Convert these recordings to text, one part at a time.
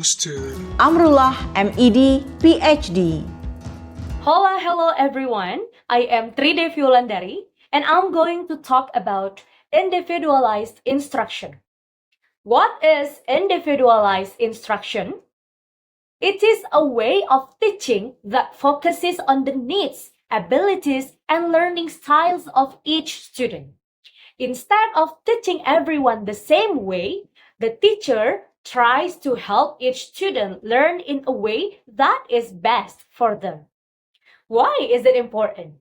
belongs to Amrullah, MED, PhD. Hello everyone. I am Tride Wulandari and I'm going to talk about individualized instruction. What is individualized instruction? It is a way of teaching that focuses on the needs, abilities, and learning styles of each student. Instead of teaching everyone the same way, the teacher tries to help each student learn in a way that is best for them. Why is it important?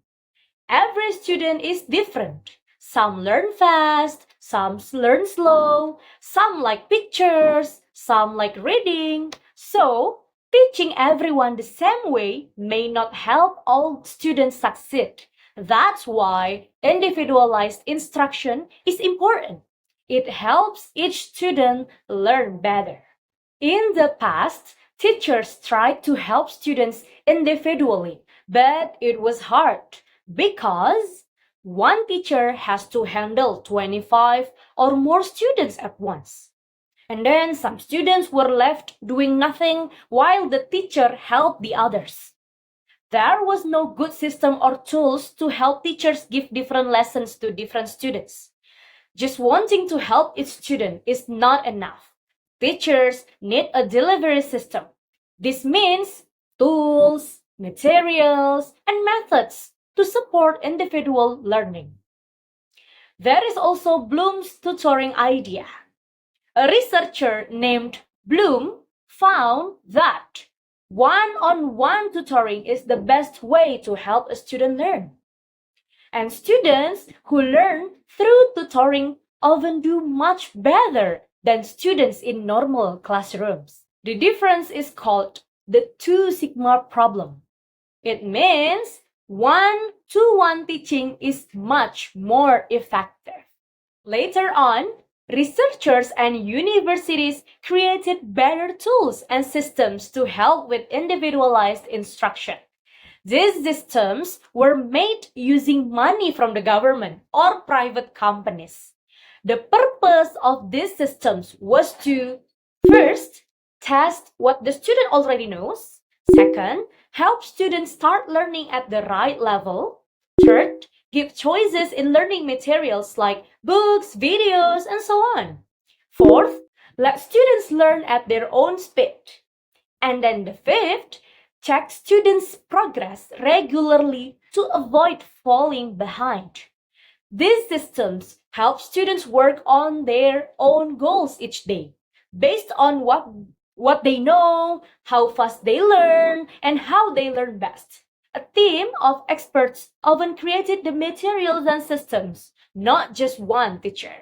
Every student is different. Some learn fast, some learn slow, some like pictures, some like reading. So, teaching everyone the same way may not help all students succeed. That's why individualized instruction is important. It helps each student learn better. In the past, teachers tried to help students individually, but it was hard because one teacher has to handle 25 or more students at once. And then some students were left doing nothing while the teacher helped the others. There was no good system or tools to help teachers give different lessons to different students. Just wanting to help each student is not enough. Teachers need a delivery system. This means tools, materials, and methods to support individual learning. There is also Bloom's tutoring idea. A researcher named Bloom found that one-on-one tutoring is the best way to help a student learn. And students who learn through tutoring often do much better than students in normal classrooms. The difference is called the 2 sigma problem. It means one-to-one teaching is much more effective. Later on, researchers and universities created better tools and systems to help with individualized instruction. These systems were made using money from the government or private companies. The purpose of these systems was to, first, test what the student already knows. Second, help students start learning at the right level. Third, give choices in learning materials like books, videos, and so on. Fourth, let students learn at their own speed. And then the fifth, check students' progress regularly to avoid falling behind. These systems help students work on their own goals each day, based on what they know, how fast they learn, and how they learn best. A team of experts often created the materials and systems, not just one teacher.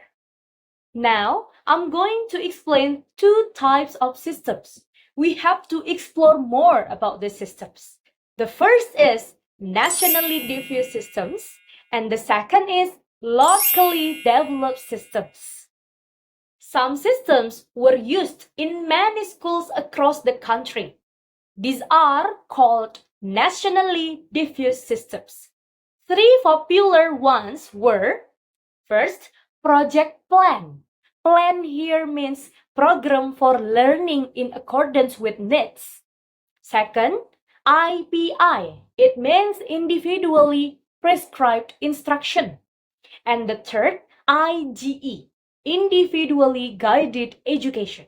Now, I'm going to explain 2 types of systems. We have to explore more about these systems. The first is nationally diffused systems, and the second is locally developed systems. Some systems were used in many schools across the country. These are called nationally diffused systems. 3 popular ones were, first, Project Plan. Plan here means program for learning in accordance with needs. Second, IPI. It means individually prescribed instruction. And the third, IGE. Individually guided education.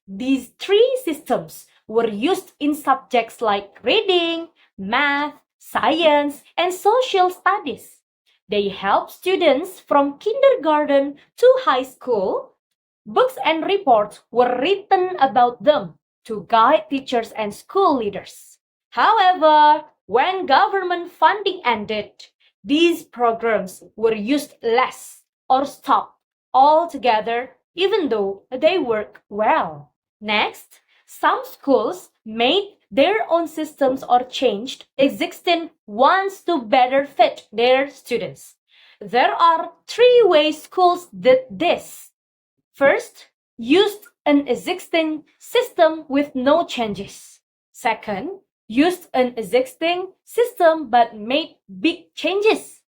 These 3 systems were used in subjects like reading, math, science, and social studies. They help students from kindergarten to high school. Books and reports were written about them to guide teachers and school leaders. However, when government funding ended, these programs were used less or stopped altogether, even though they work well. Next, some schools made their own systems or changed existing ones to better fit their students. There are 3 ways schools did this. First, used an existing system with no changes. Second, used an existing system but made big changes.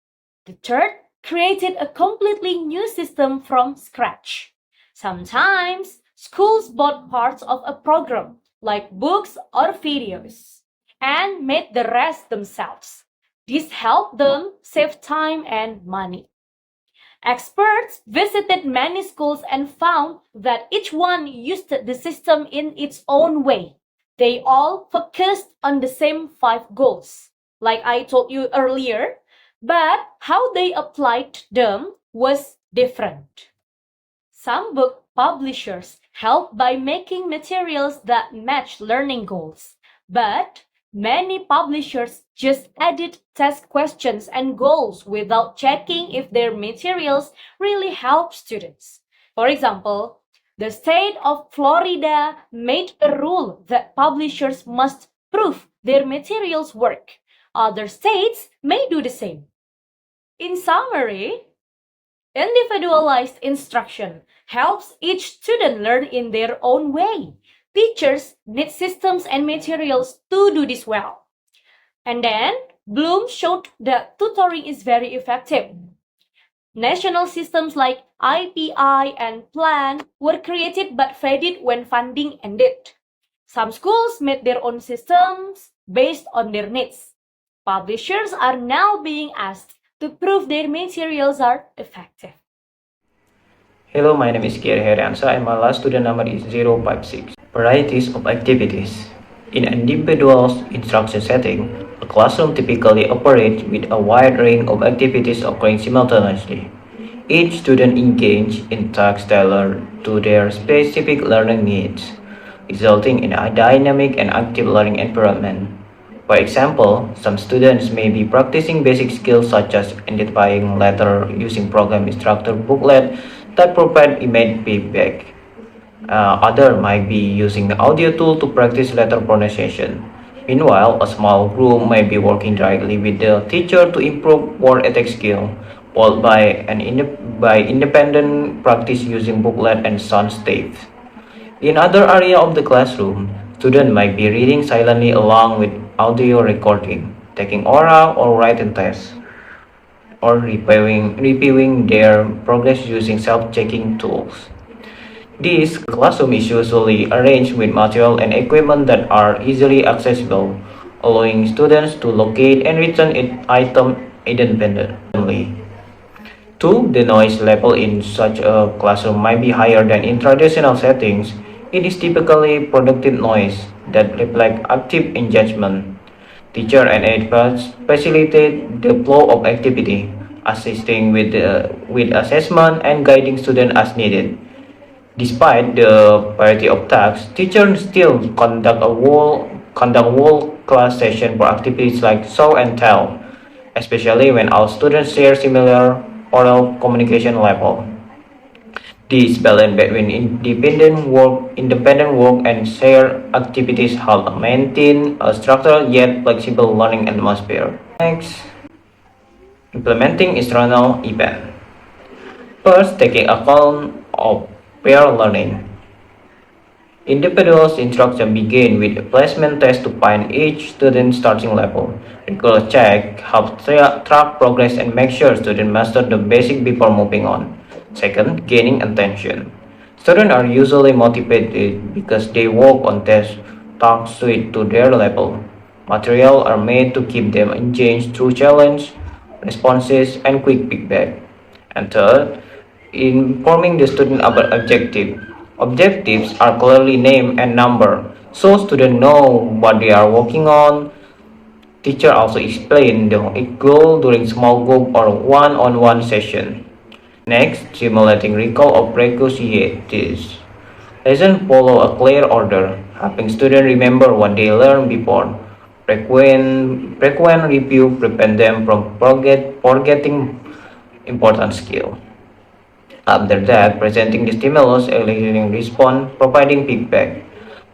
The third, created a completely new system from scratch. Sometimes, Schools bought parts of a program, like books or videos, and made the rest themselves. This helped them save time and money. Experts visited many schools and found that each one used the system in its own way. They all focused on the same 5 goals, like I told you earlier, but how they applied them was different. Some book publishers help by making materials that match learning goals, but many publishers just added test questions and goals without checking if their materials really help students. For example, the state of Florida made a rule that publishers must prove their materials work. Other states may do the same. In summary, individualized instruction helps each student learn in their own way. Teachers need systems and materials to do this well. And then, Bloom showed that tutoring is very effective. National systems like IPI and PLAN were created but faded when funding ended. Some schools made their own systems based on their needs. Publishers are now being asked to prove their materials are effective. Hello, my name is Kier Heriansa and my last student number is 056. Varieties of activities. In an individual instruction setting, a classroom typically operates with a wide range of activities occurring simultaneously. Each student engages in tasks tailored to their specific learning needs, resulting in a dynamic and active learning environment. For example, some students may be practicing basic skills such as identifying letters using program instructor booklet that provide immediate feedback. Others might be using the audio tool to practice letter pronunciation. Meanwhile, a small group may be working directly with the teacher to improve word attack skill, followed by independent practice using booklet and sound tapes. In other area of the classroom, students might be reading silently along with audio recording, taking oral or written tests, or reviewing their progress using self-checking tools. This classroom is usually arranged with material and equipment that are easily accessible, allowing students to locate and return items independently. 2. The noise level in such a classroom might be higher than in traditional settings. It is typically productive noise that reflects active engagement. Teacher and experts facilitate the flow of activity, assisting with assessment and guiding students as needed. Despite the variety of tasks, teachers still conduct whole class session for activities like show and tell, especially when all students share similar oral communication level. This balance between independent work and shared activities help maintain a structured yet flexible learning atmosphere. Next, implementing external event. First, taking account of peer learning. Individual instruction begin with a placement test to find each student's starting level. Regular check helps track progress and make sure students master the basic before moving on. Second, gaining attention. Students are usually motivated because they work on tasks suited to their level. Materials are made to keep them engaged through challenge, responses, and quick feedback. And third, informing the student about objectives. Objectives are clearly named and numbered, so students know what they are working on. Teacher also explain the goal during small group or one-on-one session. Next, simulating recall of prerequisites. Lessons follow a clear order, helping students remember what they learned before. Frequent review prevent them from forgetting important skill. After that, presenting the stimulus, eliciting response, providing feedback.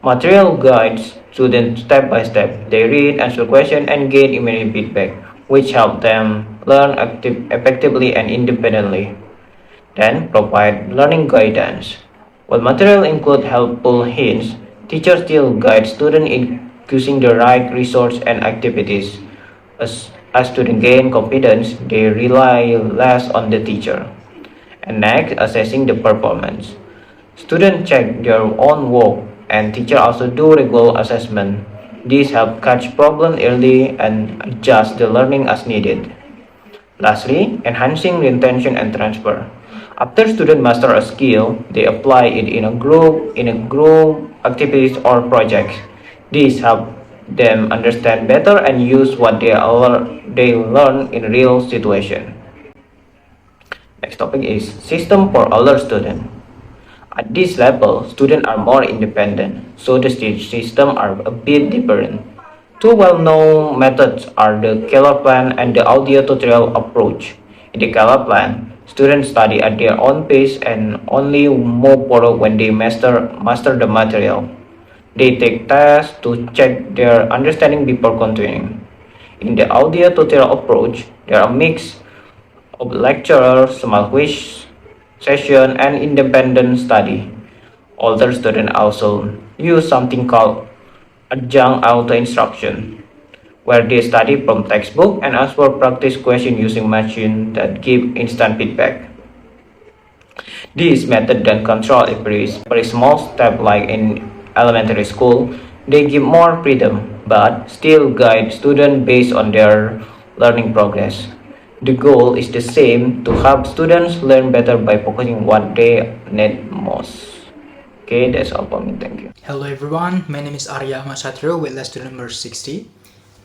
Material guides students step by step. They read, answer questions, and gain immediate feedback, which help them learn effectively and independently. Then, provide learning guidance. While material include helpful hints, teachers still guide students in choosing the right resource and activities. As students gain confidence, they rely less on the teacher. And next, assessing the performance. Students check their own work and teachers also do regular assessment. These help catch problems early and adjust the learning as needed. Lastly, enhancing retention and transfer. After students master a skill, they apply it in a group activities or projects. These help them understand better and use what they learn in real situation. Next topic is system for alert student. At this level, students are more independent, so the system are a bit different. Two well-known methods are the Keller plan and the audio tutorial approach. In the Keller plan, students study at their own pace and only move forward when they master the material. They take tests to check their understanding before continuing. In the audio tutorial approach, there are a mix of lecturer, small quiz session, and independent study. Older students also use something called adjunct auto instruction, where they study from textbook and ask for practice questions using machines that give instant feedback. This method then control every small step like in elementary school. They give more freedom, but still guide students based on their learning progress. The goal is the same to help students learn better by focusing what they need most. Okay, that's all for me. Thank you. Hello everyone, my name is Arya Masatrio with lesson number 60.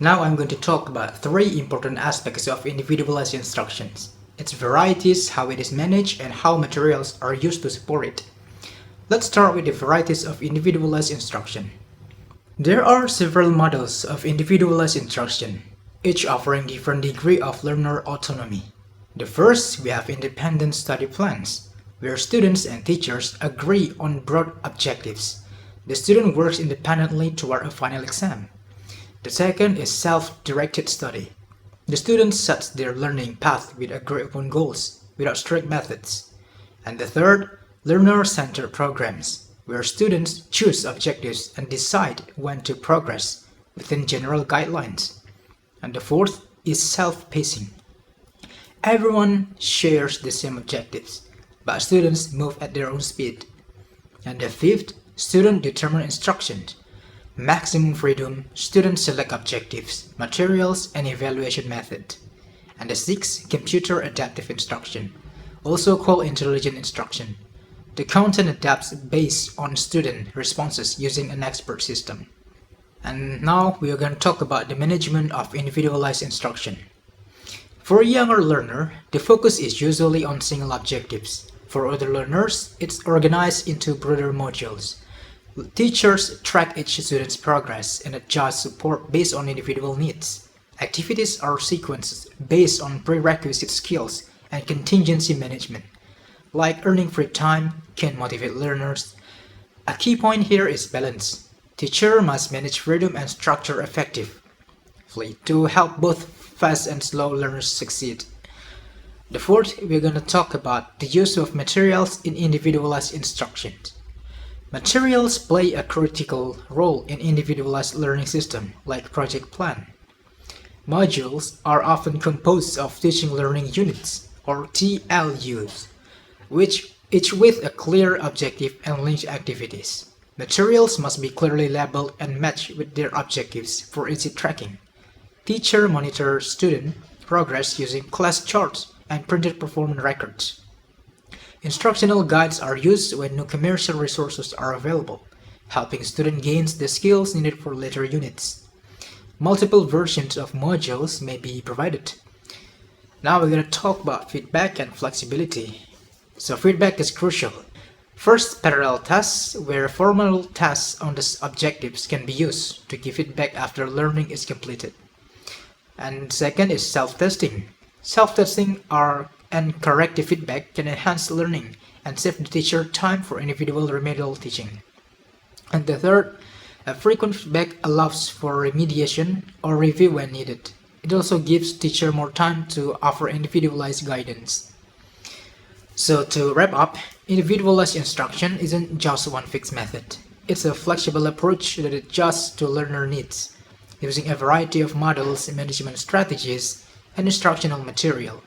Now I'm going to talk about three important aspects of individualized instructions: its varieties, how it is managed, and how materials are used to support it. Let's start with the varieties of individualized instruction. There are several models of individualized instruction, each offering different degree of learner autonomy. The first, we have independent study plans, where students and teachers agree on broad objectives. The student works independently toward a final exam. The second is self-directed study. The student sets their learning path with agreed-upon goals, without strict methods. And the third, learner-centered programs, where students choose objectives and decide when to progress within general guidelines. And the fourth is self-pacing. Everyone shares the same objectives, but students move at their own speed. And the fifth, student-determined instruction. Maximum freedom, students select objectives, materials, and evaluation method. And the sixth, computer adaptive instruction, also called intelligent instruction. The content adapts based on student responses using an expert system. And now we are going to talk about the management of individualized instruction. For a younger learner, the focus is usually on single objectives. For other learners, it's organized into broader modules. Teachers track each student's progress and adjust support based on individual needs. Activities are sequenced based on prerequisite skills and contingency management, like earning free time can motivate learners. A key point here is balance. Teacher must manage freedom and structure effectively to help both fast and slow learners succeed. The fourth, we're going to talk about the use of materials in individualized instruction. Materials play a critical role in individualized learning system, like project plan. Modules are often composed of teaching learning units, or TLUs, which each with a clear objective and linked activities. Materials must be clearly labeled and matched with their objectives for easy tracking. Teacher monitors student progress using class charts and printed performance records. Instructional guides are used when no commercial resources are available, helping students gain the skills needed for later units. Multiple versions of modules may be provided. Now we're going to talk about feedback and flexibility. So feedback is crucial. First, parallel tests, where formal tests on the objectives can be used to give feedback after learning is completed. And second is self-testing. Self-testing and corrective feedback can enhance learning and save the teacher time for individual remedial teaching. And the third, frequent feedback allows for remediation or review when needed. It also gives teacher more time to offer individualized guidance. So to wrap up, individualized instruction isn't just one fixed method. It's a flexible approach that adjusts to learner needs, using a variety of models, management strategies, and instructional material.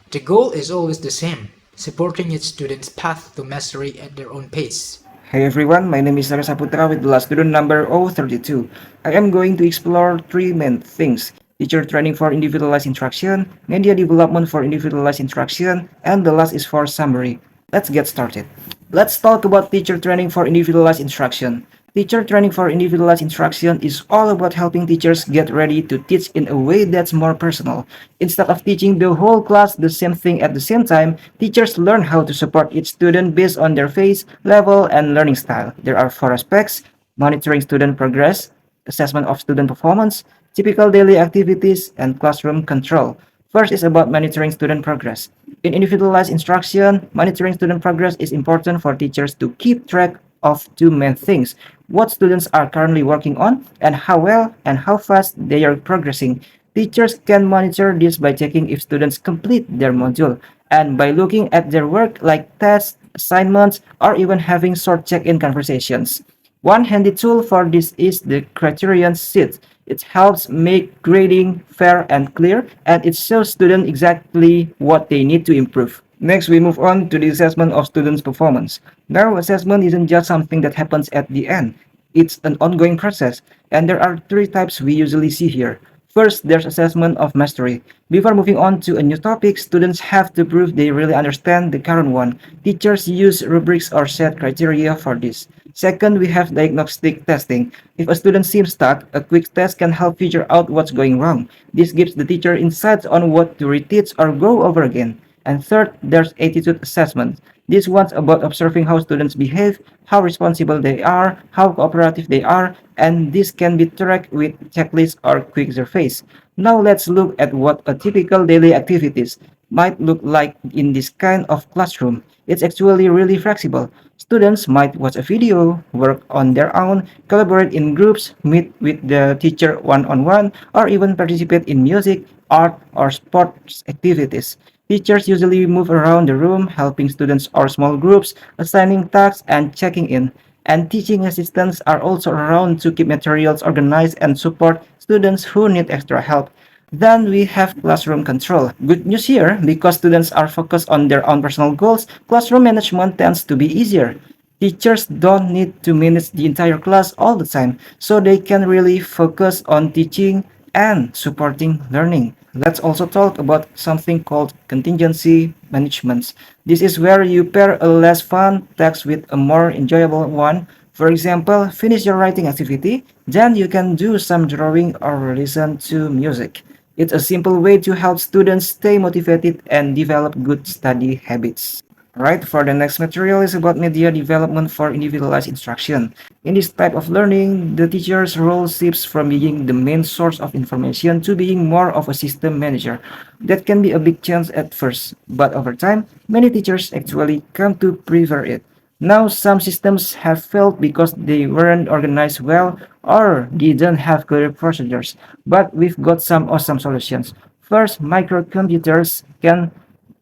The goal is always the same: supporting each student's path to mastery at their own pace. Hey everyone, my name is Nara Saputra with the last student number 032. I am going to explore three main things: teacher training for individualized instruction, media development for individualized instruction, and the last is for summary. Let's get started. Let's talk about teacher training for individualized instruction. Teacher training for individualized instruction is all about helping teachers get ready to teach in a way that's more personal. Instead of teaching the whole class the same thing at the same time, teachers learn how to support each student based on their phase, level, and learning style. There are four aspects: monitoring student progress, assessment of student performance, typical daily activities, and classroom control. First is about monitoring student progress. In individualized instruction, monitoring student progress is important for teachers to keep track of two main things: what students are currently working on and how well and how fast they are progressing. Teachers can monitor this by checking if students complete their module and by looking at their work like tests, assignments, or even having short check-in conversations. One handy tool for this is the criterion sheet. It helps make grading fair and clear, and it shows students exactly what they need to improve. Next, we move on to the assessment of students' performance. Now, assessment isn't just something that happens at the end. It's an ongoing process, and there are three types we usually see here. First, there's assessment of mastery. Before moving on to a new topic, students have to prove they really understand the current one. Teachers use rubrics or set criteria for this. Second, we have diagnostic testing. If a student seems stuck, a quick test can help figure out what's going wrong. This gives the teacher insights on what to reteach or go over again. And third, there's attitude assessment. This one's about observing how students behave, how responsible they are, how cooperative they are, and this can be tracked with checklists or quick surveys. Now let's look at what a typical daily activities might look like in this kind of classroom. It's actually really flexible. Students might watch a video, work on their own, collaborate in groups, meet with the teacher one-on-one, or even participate in music, art, or sports activities. Teachers usually move around the room, helping students or small groups, assigning tasks, and checking in. And teaching assistants are also around to keep materials organized and support students who need extra help. Then we have classroom control. Good news here, because students are focused on their own personal goals, classroom management tends to be easier. Teachers don't need to manage the entire class all the time, so they can really focus on teaching and supporting learning. Let's also talk about something called contingency management. This is where you pair a less fun text with a more enjoyable one. For example, finish your writing activity, then you can do some drawing or listen to music. It's a simple way to help students stay motivated and develop good study habits. Right, for the next material is about media development for individualized instruction. In this type of learning, the teacher's role shifts from being the main source of information to being more of a system manager. That can be a big change at first, but over time, many teachers actually come to prefer it. Now, some systems have failed because they weren't organized well or didn't have clear procedures, but we've got some awesome solutions. First, microcomputers can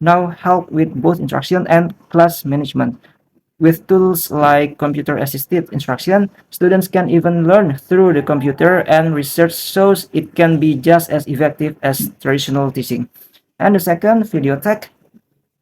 now help with both instruction and class management. With tools like computer-assisted instruction, students can even learn through the computer, and research shows it can be just as effective as traditional teaching. And the second, video tech,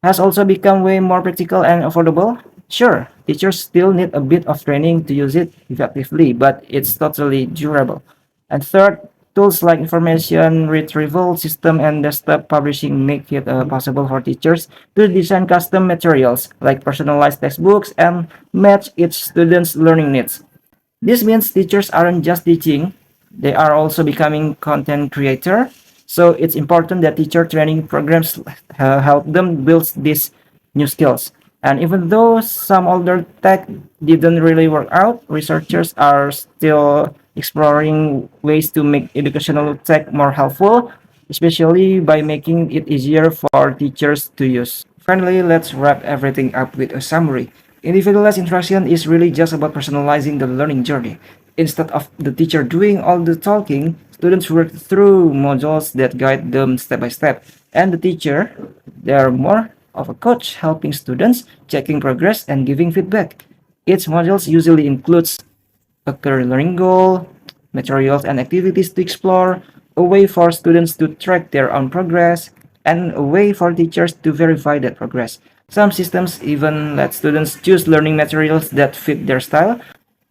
has also become way more practical and affordable. Sure, teachers still need a bit of training to use it effectively, but it's totally durable. And third, tools like information retrieval system and desktop publishing make it possible for teachers to design custom materials like personalized textbooks and match each student's learning needs. This means teachers aren't just teaching, they are also becoming content creator. So it's important that teacher training programs help them build these new skills. And even though some older tech didn't really work out, researchers are still exploring ways to make educational tech more helpful, especially by making it easier for teachers to use. Finally, let's wrap everything up with a summary. Individualized instruction is really just about personalizing the learning journey. Instead of the teacher doing all the talking, students work through modules that guide them step by step. And the teacher, they are more of a coach helping students, checking progress, and giving feedback. Each module usually includes a clear learning goal, materials and activities to explore, a way for students to track their own progress, and a way for teachers to verify that progress. Some systems even let students choose learning materials that fit their style.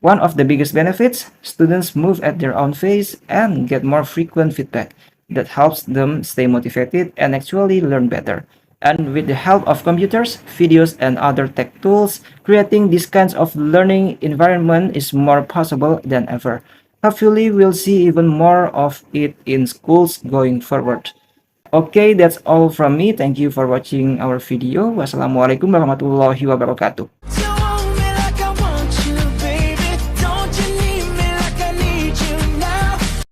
One of the biggest benefits, students move at their own pace and get more frequent feedback that helps them stay motivated and actually learn better. And with the help of computers, videos, and other tech tools, creating these kinds of learning environment is more possible than ever. Hopefully, we'll see even more of it in schools going forward. Okay, that's all from me. Thank you for watching our video. Wassalamualaikum warahmatullahi wabarakatuh.